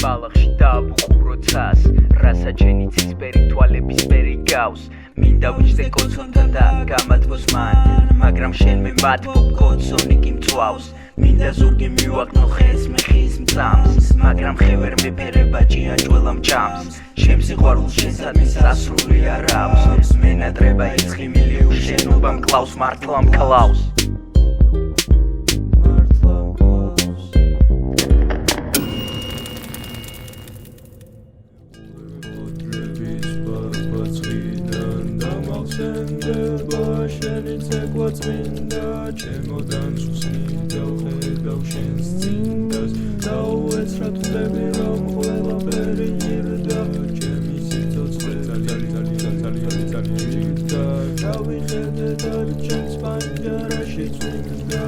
ბალახში დავუყურო ცას რასა ჩენი ცისფერი თვალების ფერი გავს მინდა ვიჭზე კოცონთან და გამატბოს მან მაგრამ შენ მე მათბობ კოცონი კი მწვავს მინდა ზურგი მივაყნო ხეს მე ხის მწამს მაგრამ ხე ვერ მეფერება ჭიანჭველა მჭამს შენ სიყვარულს შენსადმი სასრული არ აქვს მენატრება იცხი მილიური შენობა მკლავს მართლა მკლავს წმინდა ჩემოდან სუსნიდა ხედავ შენს წინდას დაუეცრად ვდები რომ ყველაფერი ირდა ჩემი სიცოცხლე ძალიან ჭირდა გავიხედე და ჩემს პანჯარაში წვიმდა